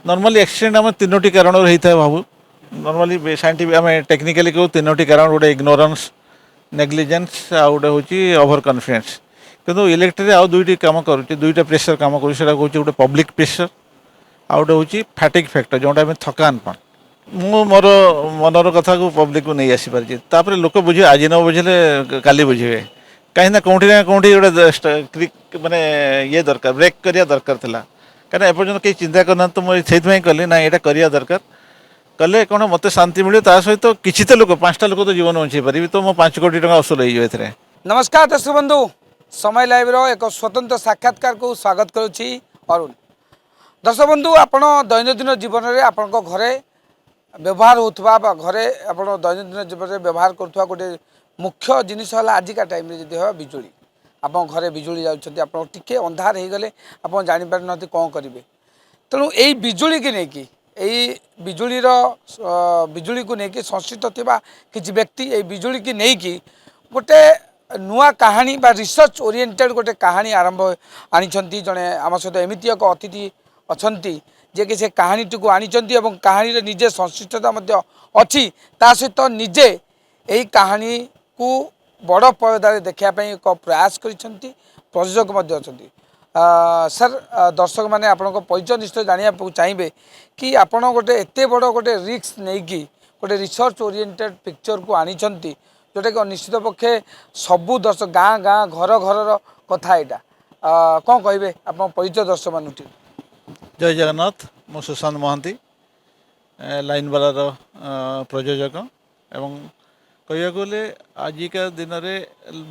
Normally accident आम तीनोटी कारण होता है भावु नॉर्मली साइंटिफिक आम टेक्निकली कहूँ तीनोटी कारण गोटे इग्नोरेंस नेग्लिजेंस आ गोटे हूँ ओवर कॉन्फिडेंस किंतु इलेक्ट्री आउ दुईटी काम करुच्चे दुईटा प्रेसर काम करूँ गोटे पब्लिक प्रेसर आ गोटे हूँ फैटिक फैक्टर जोटा आम थकानपन मु मोर मनर कथा को पब्लिक को नहीं आसीपारी तापर लोक बुझे आज न बुझे काली बुझे कहीं कौटी ना कौटी गोटे माने ये दरकार ब्रेक करिया दरकार थिला कहीं एपर्तन कहीं चिंता करना तो मुझे कली ना यहाँ करिया दरकार कले कौन मत शांति मिले ता सहित तो किसी तो लोक 5टा लोक तो जीवन बचाई पारि तो मो 5 कोटी टका असूल हो। नमस्कार दर्शक बंधु समय लाइव एक स्वतंत्र साक्षात्कार को स्वागत करुच्ची अरुण। दर्शक बंधु आपण दैनंदिन जीवन में आपण घरे व्यवहार होता घरे आप दैनंदिन जीवन में व्यवहार करुवा गोटे मुख्य जिनिस है आजिका टाइम जब है बिजुली आप घरे बिजुली जाटे अंधार हो गले आप जापर ना कौन करेंगे तेणु यही बिजुली की नहीं बिजुली को लेकिन संश्लिष्ट थिबा किछि व्यक्ति ये बिजुली की नहीं गोटे नुआ कहानी बा रिसर्च ओरिएंटेड गोटे कहानी आरंभ आनी जड़े आम सहित एमती एक अतिथि अच्छा जे कि से कहानी टी आनी कहानी निजे संश्लिष्टता अच्छी ता सहित निजे यही कहानी को बड़ पर्दार देखापी एक प्रयास करिसेंती प्रयोजक अच्छा सर दर्शक मैंने आपण परिचय निश्चय जाना चाहिए कि आपण गोटे एत बड़ गोटे रिस्क नहीं कि गोटे रिसर्च ओरिएंटेड पिक्चर को आनी जोटा कि निश्चित पक्षे सबू दर्शक गाँ गाँ घर घर कथा यहाँ कौन कहे आप परिचय दर्शक मान जय जगन्नाथ मु सुशांत महांती लाइन बालार प्रयोजक एवं कह गले आजिका दिन में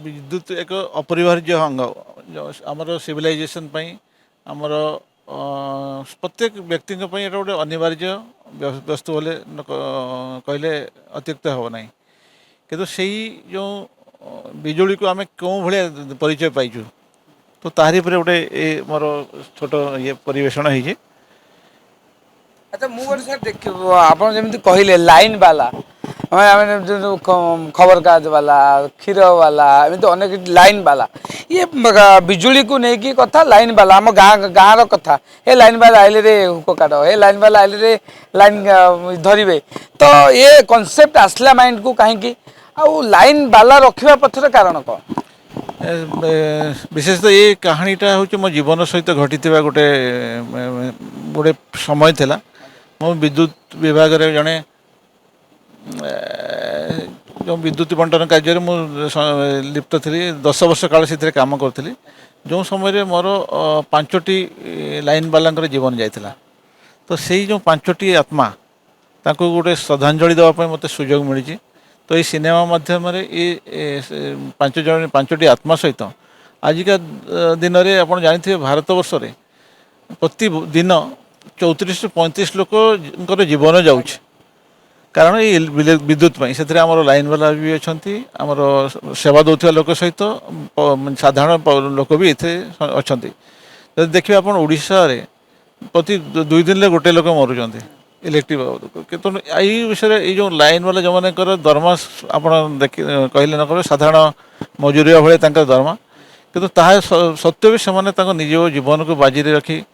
विद्युत एक अपरिहार्य अंग आमर सिविलाइजेशन आमर प्रत्येक व्यक्ति गोटे अनिवार्य वस्तु बोले कहले अत्युक्त हे ना किंतु से जो बिजुली को आम क्यों भाया परिचय पाइचु तो तारी पर गोटे मोर छोट ये परिवेषण हो। अच्छा मुझे सर देख आप कहले लाइन बाला खबर कागज वाला क्षीर वाला एमती अनेक लाइन वाला ये बिजुली को लेकिन कथा लाइन वाला आम गाँ गाँव कथा हे लाइन वाला आइले रे हुक काट हे लाइन वाला आइले रे लाइन धरवे तो ये कॉन्सेप्ट आसला माइंड को कहीं आउ लाइन वाला रखा पछर कारण कौन विशेषतः ये कहानीटा हूँ मो जीवन सहित घटी गोटे गोटे समय थिला मो विद्युत विभाग रे जड़े जो विद्युत बंटन कार्य लिप्त थी 10 वर्ष काल से काम करी जो समय मोर 5टी लाइन बाला जीवन जाइला तो से जो 5टी आत्मा ताको गोटे श्रद्धांजलि देवाई मत सुजोग मिली तो ये सिनेमा माध्यम ये 5टी आत्मा सहित आजिका दिन में आप जानी भारत वर्ष में प्रति दिन 34 ରୁ 35 लोक जीवन जाऊँच कारण ये विद्युत से आमर लाइन वाला भी अच्छा आमर सेवा दौरा लोक सहित साधारण लोक भी ये अच्छा जब देखिए आप ओडिशा रे प्रति 2 दिन में गोटे लोक मरुँच इलेक्ट्रिक बाबद तो यही विषय ये जो लाइन वाला जो मान दरमा आप कहले न साधारण मजूरिया भाई दरमा किंतु ताहा सत्वे भी से निज जीवन को बाजी रखी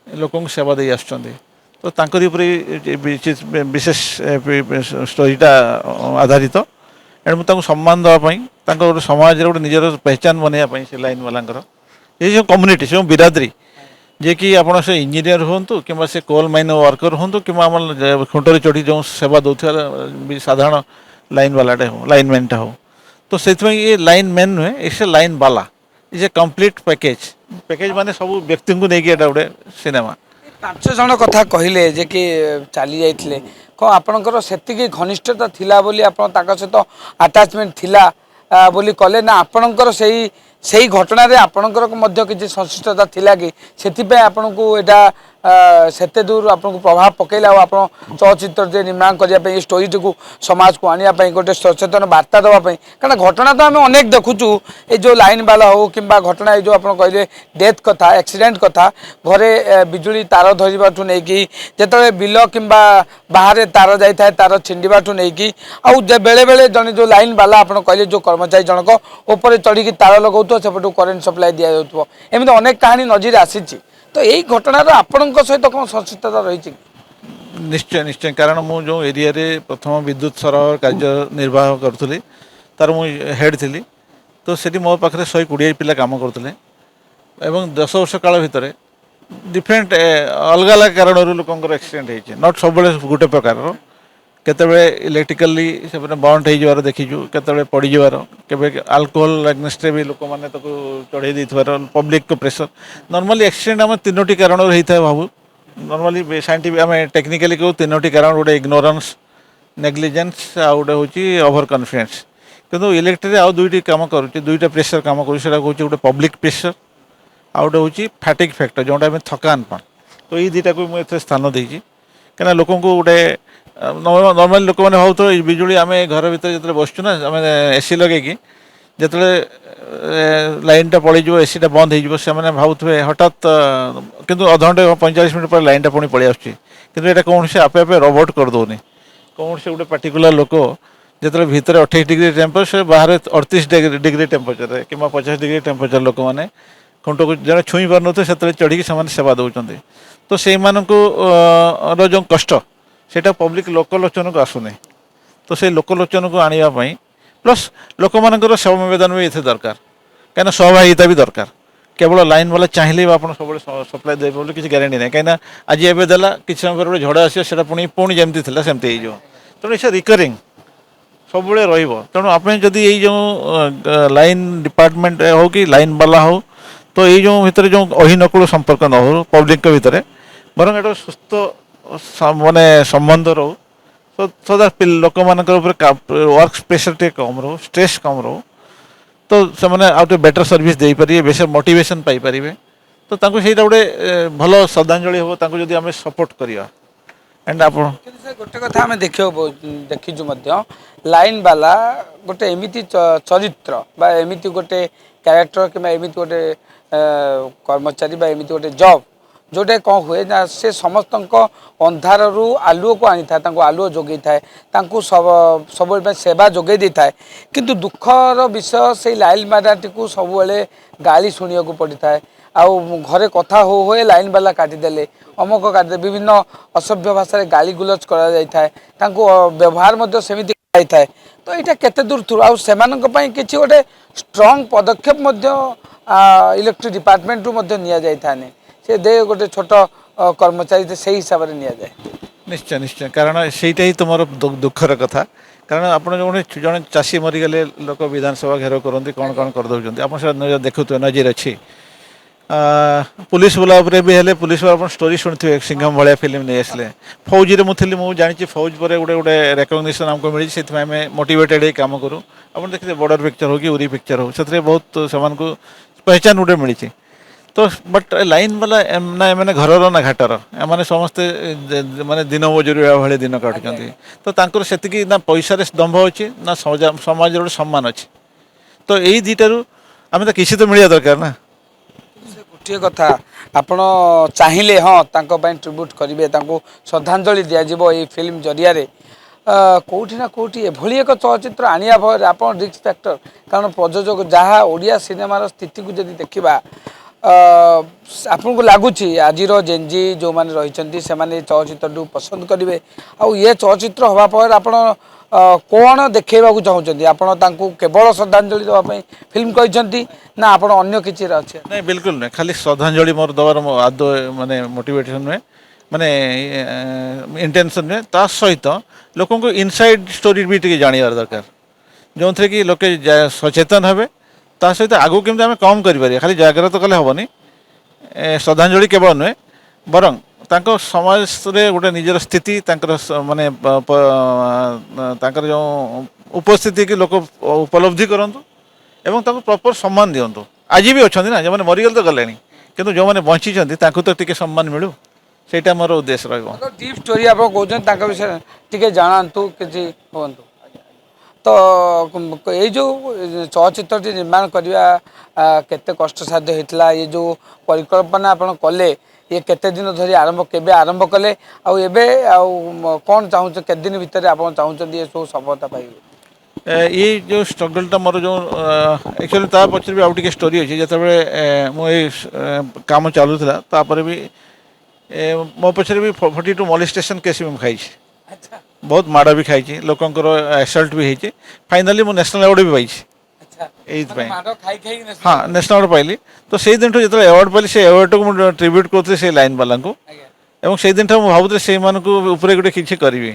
लोक सेवा दे आसुँच तो तांकरी विशेष स्टोरीटा आधारित एणु मुझे सम्मान देवाई गोटे समाज गोटे निजर पहचान बनवाई से लाइन वाला ये जो कम्युनिटी से बिरादरी जे कि आप से इंजीनियर हूँ कि से कोल माइन वर्कर हूँ कि खुंटर चढ़ी जो सेवा दौरा साधारण लाइन वालाटे हो लाइन मैनटा हो तो से ये लाइन मैन नुहे it's a line Bala is a complete package package माने सब व्यक्ति को लेकिन गोटे सिनेमा 5 जन कथा कहले जे कि चली जाइए कौन आपणकर से घनिष्ठता थिला बोली आपण सहित आटाचमेंट थिला बोली कले ना आपणकर से घटना रे आपणकर किसी संश्लिष्टता थिला कि से आपन को एटा सेते दूर आपन को प्रभाव पकेला आप चलचित्र जे निर्माण करने स्टोरी को समाज को आने गोटे सचेतन वार्ता देवाई कारण घटना तो आम अनेक देखुचु ये जो लाइन वाला हो कि घटना ये जो आप कहले डेथ कथा एक्सीडेंट कथा घरे बिजुली तार धरवा नहीं कि जिते बिल कि बाहर तार जाए तार छिंडा नहीं कि आउ बेले बेले जन जो लाइन वाला आप कहले जो कर्मचारी जनक ऊपर चढ़ी तार लगौ सेपटू करेन्ट सप्लाई दि जाऊ एमती अनेक कहानी नजर आसी ତ ଏଇ ଘଟଣାର ଆପଣଙ୍କ ସହିତ କ'ଣ ସଂଶ୍ଳିଷ୍ଟତା ରହିଛି କି? ନିଶ୍ଚୟ ନିଶ୍ଚୟ କାରଣ ମୁଁ ଯେଉଁ ଏରିଆରେ ପ୍ରଥମ ବିଦ୍ୟୁତ ସରବରାହ କାର୍ଯ୍ୟ ନିର୍ବାହ କରୁଥିଲି ତାର ମୁଁ ହେଡ଼୍ ଥିଲି। ତ ସେଠି ମୋ ପାଖରେ 120 ପିଲା କାମ କରୁଥିଲେ ଏବଂ 10 ବର୍ଷ କାଳ ଭିତରେ ଡିଫରେଣ୍ଟ ଅଲଗା ଅଲଗା କାରଣରୁ ଲୋକଙ୍କର ଆକ୍ସିଡେଣ୍ଟ ହେଇଛି। ନଟ୍ ସବୁବେଳେ ଗୋଟେ ପ୍ରକାରର, କେତେବେଳେ ଇଲେକ୍ଟ୍ରିକାଲି ସେମାନେ ବଣ୍ଡ ହେଇଯିବାର ଦେଖିଛୁ, କେତେବେଳେ ପଡ଼ିଯିବାର, କେବେ ଆଲକୋହଲ ଆଗନେଷ୍ଟରେ ବି ଲୋକମାନେ ତାକୁ ଚଢ଼େଇ ଦେଇଥିବାର, ପବ୍ଲିକଙ୍କ ପ୍ରେସର। ନର୍ମାଲି ଆକ୍ସିଡେଣ୍ଟ ଆମେ 3ଟି କାରଣରୁ ହେଇଥାଏ ଭାବୁ। ନର୍ମାଲି ସାଇଣ୍ଟିଫିକ ଆମେ ଟେକ୍ନିକାଲି କହୁ 3ଟି କାରଣ, ଗୋଟେ ଇଗ୍ନୋରାନ୍ସ, ନେଗ୍ଲିଜେନ୍ସ, ଆଉ ଗୋଟେ ହେଉଛି ଓଭର କନଫିଡେନ୍ସ। କିନ୍ତୁ ଇଲେକ୍ଟ୍ରିରେ ଆଉ 2ଟି କାମ କରୁଛି, 2ଟା ପ୍ରେସର କାମ କରୁଛି। ସେଇଟା ହେଉଛି ଗୋଟେ ପବ୍ଲିକ ପ୍ରେସର, ଆଉ ଗୋଟେ ହେଉଛି ଫ୍ୟାଟିକ୍ ଫ୍ୟାକ୍ଟର, ଯେଉଁଟା ଆମେ ଥକାନପଣ। ତ ଏଇ ଦୁଇଟାକୁ ମୁଁ ଏଥିରେ ସ୍ଥାନ ଦେଇଛି। କାହିଁକିନା ଲୋକଙ୍କୁ ଗୋଟେ ନର୍ମାଲି ଲୋକମାନେ ଭାବୁଥିବେ ବିଜୁଳି, ଆମେ ଘର ଭିତରେ ଯେତେବେଳେ ବସୁଛୁ ନା, ଆମେ ଏସି ଲଗେଇକି ଯେତେବେଳେ ଲାଇନ୍ଟା ପଳେଇଯିବ, ଏସିଟା ବନ୍ଦ ହେଇଯିବ, ସେମାନେ ଭାବୁଥିବେ ହଠାତ୍, କିନ୍ତୁ ଅଧଘଣ୍ଟେ 45 ମିନିଟ୍ ପରେ ଲାଇନ୍ଟା ପୁଣି ପଳେଇ ଆସୁଛି। କିନ୍ତୁ ଏଇଟା କୌଣସି ଆପେ ଆପେ ରୋବୋଟ୍ କରିଦେଉନି। କୌଣସି ଗୋଟେ ପାର୍ଟିକୁଲାର ଲୋକ ଯେତେବେଳେ ଭିତରେ 28 ଡିଗ୍ରୀ ଟେମ୍ପରେଚର, ବାହାରେ 38 ଡିଗ୍ରୀ ଟେମ୍ପରେଚରରେ କିମ୍ବା 50 ଡିଗ୍ରୀ ଟେମ୍ପରେଚର ଲୋକମାନେ ଖୁଣ୍ଟକୁ ଜଣେ ଛୁଇଁ ପାରୁନଥିବେ, ସେତେବେଳେ ଚଢ଼ିକି ସେମାନେ ସେବା ଦେଉଛନ୍ତି। ତ ସେଇମାନଙ୍କୁ ଯେଉଁ କଷ୍ଟ, ସେଇଟା ପବ୍ଲିକ ଲୋକଲୋଚନକୁ ଆସୁନି। ତ ସେଇ ଲୋକଲୋଚନକୁ ଆଣିବା ପାଇଁ ପ୍ଲସ୍ ଲୋକମାନଙ୍କର ସମବେଦନ ବି ଏଥିରେ ଦରକାର, କାହିଁକିନା ସହଭାଗିତା ବି ଦରକାର। କେବଳ ଲାଇନ୍ ବାଲା ଚାହିଁଲେ ବି ଆପଣ ସବୁବେଳେ ସପ୍ଲାଏ ଦେବେ ବୋଲି କିଛି ଗ୍ୟାରେଣ୍ଟି ନାହିଁ। କାହିଁକିନା ଆଜି ଏବେ ଦେଲା, କିଛି ସମୟ ପରେ ଗୋଟେ ଝଡ଼ ଆସିବ, ସେଇଟା ପୁଣି ଯେମିତି ଥିଲା ସେମିତି ହେଇଯିବ। ତେଣୁ ସେ ରିକରିଂ ସବୁବେଳେ ରହିବ। ତେଣୁ ଆପଣ ଯଦି ଏଇ ଯେଉଁ ଲାଇନ୍ ଡିପାର୍ଟମେଣ୍ଟ ହେଉ କି ଲାଇନ୍ ବାଲା ହେଉ, ତ ଏଇ ଯେଉଁ ଭିତରେ ଯେଉଁ ଅହିନକୁଳ ସମ୍ପର୍କ ନ ହେଉ ପବ୍ଲିକଙ୍କ ଭିତରେ, ବରଂ ଏଇଟା ସୁସ୍ଥ ମାନେ ସମ୍ବନ୍ଧ ରହୁ। ସୋ ଦ୍ୟାଟ୍ ଲୋକମାନଙ୍କର ଉପରେ ୱାର୍କ ପ୍ରେସର ଟିକେ କମ୍ ରହୁ, ଷ୍ଟ୍ରେସ୍ କମ୍ ରହୁ। ତ ସେମାନେ ଆଉ ଟିକେ ବେଟର ସର୍ଭିସ୍ ଦେଇପାରିବେ, ବେଶୀ ମୋଟିଭେସନ୍ ପାଇପାରିବେ। ତ ତାଙ୍କୁ ସେଇଟା ଗୋଟେ ଭଲ ଶ୍ରଦ୍ଧାଞ୍ଜଳି ହେବ, ତାଙ୍କୁ ଯଦି ଆମେ ସପୋର୍ଟ କରିବା। ଆଣ୍ଡ ଆପଣ କିନ୍ତୁ ସେ ଗୋଟେ କଥା ଆମେ ଦେଖିଛୁ ମଧ୍ୟ, ଲାଇନ୍ ବାଲା ଗୋଟେ ଏମିତି ଚରିତ୍ର ବା ଏମିତି ଗୋଟେ କ୍ୟାରେକ୍ଟର କିମ୍ବା ଏମିତି ଗୋଟେ କର୍ମଚାରୀ ବା ଏମିତି ଗୋଟେ ଜବ୍, ଯେଉଁଟା କ'ଣ ହୁଏ ନା, ସେ ସମସ୍ତଙ୍କ ଅନ୍ଧାରରୁ ଆଲୁଅକୁ ଆଣିଥାଏ, ତାଙ୍କୁ ଆଲୁଅ ଯୋଗାଇଥାଏ, ତାଙ୍କୁ ସବୁବେଳେ ପାଇଁ ସେବା ଯୋଗାଇ ଦେଇଥାଏ। କିନ୍ତୁ ଦୁଃଖର ବିଷୟ, ସେଇ ଲାଇନ୍ ବାଲାଟିକୁ ସବୁବେଳେ ଗାଳି ଶୁଣିବାକୁ ପଡ଼ିଥାଏ। ଆଉ ଘରେ କଥା ହଉ ହୁଏ ଲାଇନ୍ ବାଲା କାଟିଦେଲେ, ଅମକ କାଟିଦେଲେ, ବିଭିନ୍ନ ଅସଭ୍ୟ ଭାଷାରେ ଗାଳି ଗୁଲଜ କରାଯାଇଥାଏ, ତାଙ୍କୁ ବ୍ୟବହାର ମଧ୍ୟ ସେମିତି କରାଯାଇଥାଏ। ତ ଏଇଟା କେତେ ଦୂର ଥିବ? ଆଉ ସେମାନଙ୍କ ପାଇଁ କିଛି ଗୋଟେ ଷ୍ଟ୍ରଙ୍ଗ ପଦକ୍ଷେପ ମଧ୍ୟ ଇଲେକ୍ଟ୍ରିକ୍ ଡିପାର୍ଟମେଣ୍ଟରୁ ମଧ୍ୟ ନିଆଯାଇଥାଏ। ସେ ଗୋଟେ ଛୋଟ କର୍ମଚାରୀ ସେଇ ହିସାବରେ ନିଆଯାଏ। ନିଶ୍ଚୟ ନିଶ୍ଚୟ, କାରଣ ସେଇଟା ହିଁ ତୁମର ଦୁଃଖର କଥା। କାରଣ ଆପଣ ଜଣେ ଚାଷୀ ମରିଗଲେ ଲୋକ ବିଧାନସଭା ଘେରାଉ କରନ୍ତି, କ'ଣ କରିଦେଉଛନ୍ତି। ଆପଣ ସେଟା ଦେଖୁଥିବେ, ନଜିର ଅଛି। ପୁଲିସ ବାଲା ଉପରେ ବି ହେଲେ, ପୁଲିସ ବାଲା ଆପଣ ଷ୍ଟୋରି ଶୁଣିଥିବେ, ସିଂଘମ ଭଳିଆ ଫିଲ୍ମ ନେଇ ଆସିଲେ। ଫୌଜିରେ ମୁଁ ଥିଲି, ମୁଁ ଜାଣିଛି ଫୌଜ ପରେ ଗୋଟେ ରେକଗ୍ନିସନ୍ ଆମକୁ ମିଳିଛି। ସେଥିପାଇଁ ଆମେ ମୋଟିଭେଟେଡ଼ ହେଇ କାମ କରୁ। ଆପଣ ଦେଖିଥିବେ ବର୍ଡ଼ର ପିକ୍ଚର ହେଉ କି ଉରି ପିକ୍ଚର ହେଉ, ସେଥିରେ ବହୁତ ସେମାନଙ୍କୁ ପହଚାନ ଗୋଟେ ମିଳିଛି। ତ ବଟ୍ ଲାଇନ୍ ବାଲା ନା ଏମାନେ ଘରର ନା ଘାଟର, ଏମାନେ ସମସ୍ତେ ମାନେ ଦିନ ମଜୁରିଆ ଭଳି ଦିନ କାଟୁଛନ୍ତି। ତ ତାଙ୍କର ସେତିକି ନା ପଇସାରେ ଦମ୍ଭ ଅଛି, ନା ସମାଜର ଗୋଟେ ସମ୍ମାନ ଅଛି। ତ ଏଇ ଦୁଇଟାରୁ ଆମେ ତ କିଛି ତ ମିଳିବା ଦରକାର ନା। ସେ ଗୋଟିଏ କଥା, ଆପଣ ଚାହିଁଲେ ହଁ ତାଙ୍କ ପାଇଁ ଟ୍ରିବ୍ୟୁଟ୍ କରିବେ, ତାଙ୍କୁ ଶ୍ରଦ୍ଧାଞ୍ଜଳି ଦିଆଯିବ ଏଇ ଫିଲ୍ମ ଜରିଆରେ। କେଉଁଠି ନା କେଉଁଠି ଏଭଳି ଏକ ଚଳଚ୍ଚିତ୍ର ଆଣିବା ଭୟରେ ଆପଣ ରିସ୍କ ଫ୍ୟାକ୍ଟର। କାରଣ ପ୍ରଯୋଜକ ଯାହା ଓଡ଼ିଆ ସିନେମାର ସ୍ଥିତିକୁ ଯଦି ଦେଖିବା, ଆପଣଙ୍କୁ ଲାଗୁଛି ଆଜିର ଜେନ୍ଜି ଯେଉଁମାନେ ରହିଛନ୍ତି ସେମାନେ ଏ ଚଳଚ୍ଚିତ୍ରଟିକୁ ପସନ୍ଦ କରିବେ? ଆଉ ଏ ଚଳଚ୍ଚିତ୍ର ହେବା ପରେ ଆପଣ କ'ଣ ଦେଖାଇବାକୁ ଚାହୁଁଛନ୍ତି? ଆପଣ ତାଙ୍କୁ କେବଳ ଶ୍ରଦ୍ଧାଞ୍ଜଳି ଦେବା ପାଇଁ ଫିଲ୍ମ କହିଛନ୍ତି, ନା ଆପଣ ଅନ୍ୟ କିଛିରେ ଅଛି? ନାଇଁ, ବିଲକୁଲ ନୁହେଁ। ଖାଲି ଶ୍ରଦ୍ଧାଞ୍ଜଳି ମୋର ଦେବାର ଆଦୌ ମାନେ ମୋଟିଭେସନ୍ ନୁହେଁ, ମାନେ ଇଣ୍ଟେନସନ୍ ନୁହେଁ। ତା ସହିତ ଲୋକଙ୍କୁ ଇନସାଇଡ୍ ଷ୍ଟୋରି ବି ଟିକେ ଜାଣିବାର ଦରକାର, ଯେଉଁଥିରେ କି ଲୋକେ ସଚେତନ ହେବେ। ତା ସହିତ ଆଗକୁ କେମିତି ଆମେ କମ୍ କରିପାରିବା, ଖାଲି ଜାଗ୍ରତ କଲେ ହେବନି। ଶ୍ରଦ୍ଧାଞ୍ଜଳି କେବଳ ନୁହେଁ, ବରଂ ତାଙ୍କ ସମାଜରେ ଗୋଟେ ନିଜର ସ୍ଥିତି, ତାଙ୍କର ମାନେ ତାଙ୍କର ଯେଉଁ ଉପସ୍ଥିତି କି ଲୋକ ଉପଲବ୍ଧି କରନ୍ତୁ ଏବଂ ତାଙ୍କୁ ପ୍ରପର ସମ୍ମାନ ଦିଅନ୍ତୁ। ଆଜି ବି ଅଛନ୍ତି ନା, ଯେଉଁମାନେ ମରିଗଲେ ତ ଗଲେଣି, କିନ୍ତୁ ଯେଉଁମାନେ ବଞ୍ଚିଛନ୍ତି ତାଙ୍କୁ ତ ଟିକେ ସମ୍ମାନ ମିଳୁ, ସେଇଟା ମୋର ଉଦ୍ଦେଶ୍ୟ ରହିବ। ଡିପ୍ ଷ୍ଟୋରି ଆପଣ କହୁଛନ୍ତି, ତାଙ୍କ ବିଷୟରେ ଟିକେ ଜଣାନ୍ତୁ, କିଛି କୁହନ୍ତୁ। ତ ଏଇ ଯେଉଁ ଚଳଚ୍ଚିତ୍ରଟି ନିର୍ମାଣ କରିବା କେତେ କଷ୍ଟସାଧ୍ୟ ହେଇଥିଲା? ଏ ଯେଉଁ ପରିକଳ୍ପନା ଆପଣ କଲେ, ଇଏ କେତେ ଦିନ ଧରି କେବେ ଆରମ୍ଭ କଲେ? ଆଉ ଏବେ ଆଉ କ'ଣ ଚାହୁଁଛ, କେତେ ଦିନ ଭିତରେ ଆପଣ ଚାହୁଁଛନ୍ତି ଏସବୁ ସଫଳତା ପାଇବେ? ये जो स्ट्रगलटा मोर जो एक्चुअली ता पछरे भी आउ टिके स्टोरी अछि जेतेबेले मो ए काम चालुला तापर भी मो पछरे भी 42 मोलेस्टेशन केस भी खाई अच्छा बहुत माड़ भी खाई लोकंकर एसल्ट भी होती फाइनाली मो नेशनल अवार्ड भी पाई अच्छा एइथपाई माडो खाई खाई हाँ नेशनल अवार्ड पाइली तो से दिन जो अवार्ड पाइली से अवार्ड को मुझे ट्रिब्यूट करते से लाइन वाला को आज्ञा एवं से दिन मुझे भावुली से गोटे किसी करी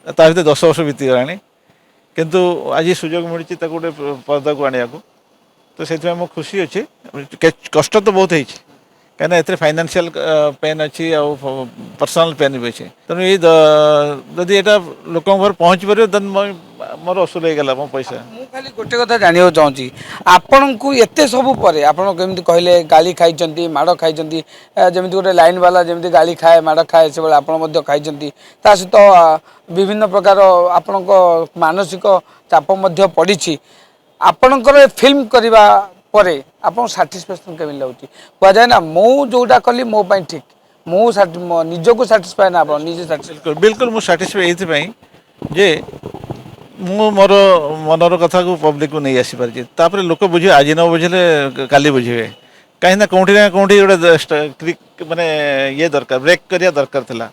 ता भर 10 वर्ष बीतीगला किंतु आज सुजोग मिली गोटे पर्दा को आने को तो से मो खुशी अच्छे कष्ट तो बहुत है कहीं ए फाइनेंशियल पेन अच्छी पर्सनल पेन भी अच्छे तेणु ये जदि यहाँ लोक पहुँची पार देन मोर असुल हो गला मो पैसा ମୁଁ ଖାଲି ଗୋଟେ କଥା ଜାଣିବାକୁ ଚାହୁଁଛି ଆପଣଙ୍କୁ ଏତେ ସବୁ ପରେ ଆପଣ କେମିତି କହିଲେ ଗାଳି ଖାଇଛନ୍ତି ମାଡ଼ ଖାଇଛନ୍ତି ଯେମିତି ଗୋଟେ ଲାଇନ୍ ବାଲା ଯେମିତି ଗାଳି ଖାଏ ମାଡ଼ ଖାଏ ସେଭଳି ଆପଣ ମଧ୍ୟ ଖାଇଛନ୍ତି ତା ସହିତ ବିଭିନ୍ନ ପ୍ରକାର ଆପଣଙ୍କ ମାନସିକ ଚାପ ମଧ୍ୟ ପଡ଼ିଛି ଆପଣଙ୍କର ଫିଲ୍ମ କରିବା ପରେ ଆପଣଙ୍କୁ ସାଟିସ୍ଫ୍ୟାକ୍ସନ୍ କେମିତି ଲାଗୁଛି କୁହାଯାଏ ନା ମୁଁ ଯେଉଁଟା କଲି ମୋ ପାଇଁ ଠିକ୍ ମୁଁ ନିଜକୁ ସାଟିସ୍ଫାଏ ନା ଆପଣ ନିଜେ ସାଟିସ୍ଫାଏ बिल्कुल मुझे साटिस्फाई ये जे मु मोर मनर कथा को पब्लिक को नहीं आसी पारि तापर लोक बुझे आज न बुझे काली बुझे कहीं कौटी ना कौटी गोटे माने ये दरकार ब्रेक करिया दरकार थिला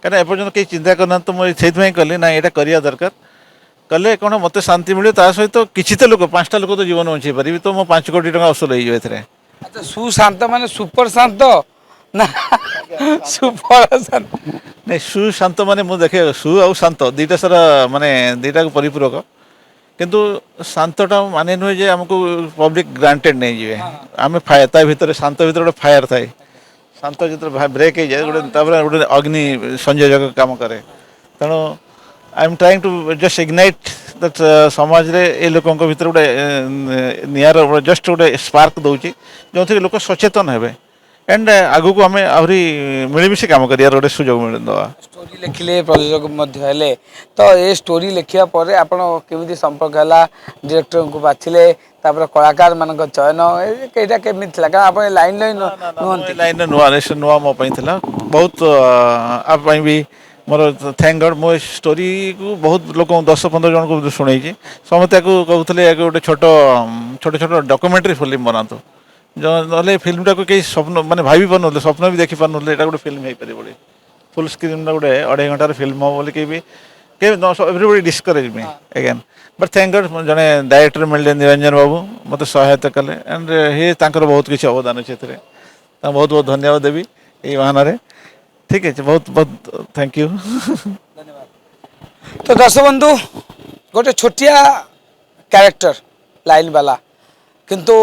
कहीं एपर्यंत कहीं चिंता करना तो मुझे कली ना यहाँ करिया दरकार कले कौन मत शांति मिले ता सहित तो किसी तो लोक 5टा लोक तो जीवन बचाई पारि तो मो 5 कोटी टका असूल हो अच्छा सुशांत माने सुपर शांत ना सुपर शांत नहीं सुशांत माने मुझे देखे सु आउ शांत दुईटा सारा माने दुईटा को परिपूरक किंतु शांतटा माने नुहे जे हमको पब्लिक ग्रांटेड नहीं जीवे आम फायर ता भीतर शांत भीतर गोटे फायर थाए शांत जो ब्रेक हो जाए गोटे गोटे अग्नि संयोजक काम करे तेणु I am trying to just ignite that समाज रे ए लोकों भीतर गोटे नियर जस्ट गोटे स्पार्क दौची जो थे लोक सचेतन हेबे एंड आगु को आम आहरी मिलमिशि काम कर गोटे सुजोग मिल दवा स्टोरी लिखिले प्रयोजक मध्य हेले तो ये स्टोरी लिखिया पर आपण केमिति संपर्क हला डायरेक्टर को बाछिले तापर कलाकार मानक चयन एटा केमिति थिला कारण आपण लाइन लाइन नुहंती लाइन नुआ मो पई थिला बहुत आप पई भी मोर थैंक गॉड मो स्टोरी को बहुत लोक 10-15 जन को सुनाई समस्त को कहते गोटे छोट छोट छोट डॉक्यूमेंट्री फिल्म बनातु जो ना फिल्मटा को कई स्वप्न माने भाभी पारे स्वप्न भी देखी पारे यहाँ गोटे फिल्म हो पारे फुल स्क्रीन गोटे 2.5 घंटार फिल्म हो बोली everybody discourage me again but thank God जड़े डायरेक्टर मिले निरंजन बाबू मत सहायता कले एंड हे बहुत किसी अवदान अच्छे बहुत बहुत धन्यवाद देवी ये बहाना ठीक है बहुत बहुत थैंक यू तो दर्शक बंधु गोटे छोटिया कैरेक्टर लाइन वाला किंतु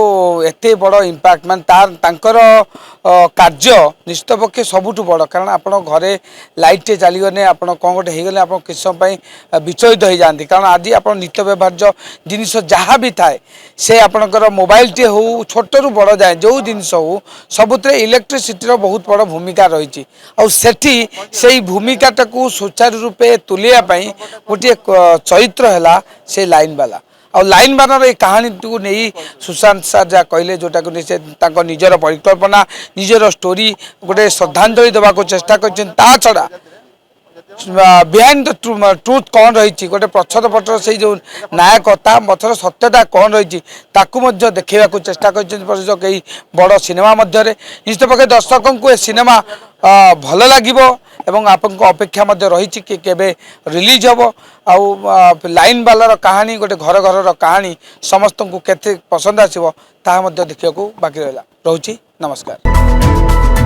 एते बड़ इम्पैक्ट मान तार कार्य निश्चित पक्षे सबुठ बड़ कारण आप घरे लाइटे चलीगले आप कौन गोटे हो गले आप किस समय विचलित हो जाती कारण आज आप नित्य व्यवहार्य जिनिस जहाँ भी थाए से आपणकर मोबाइल टे हो छोट रु बड़ जाए जो जिनिस हो सबुते इलेक्ट्रिसिटी बहुत बड़ भूमिका रही से भूमिकाटा को सुचारू रूपे तुलिया गोटे चरित्र है से लाइन वाला और लाइन बानर ये कहानी को नहीं सुशांत सर जहाँ कहले जोटा को से निजर परिकल्पना निजर स्टोरी गोटे श्रद्धांजलि देवा चेष्टा कर छड़ा बिहाइंड द ट्रुथ कौन रही गोटे प्रच्छद पटर से जो नायक मथर सत्यता कौन रही देखा चेष्टा कर बड़ सिनेमा मध्य निश्चित पक्षे दर्शकों को सिनेमा भल लगे एवं आपको अपेक्षा रही कि केबे रिलीज हम आउ लाइन वालार कहानी गोटे घर घर कहानी समस्त को केते पसंद आसो देखा बाकी रहा रोची नमस्कार।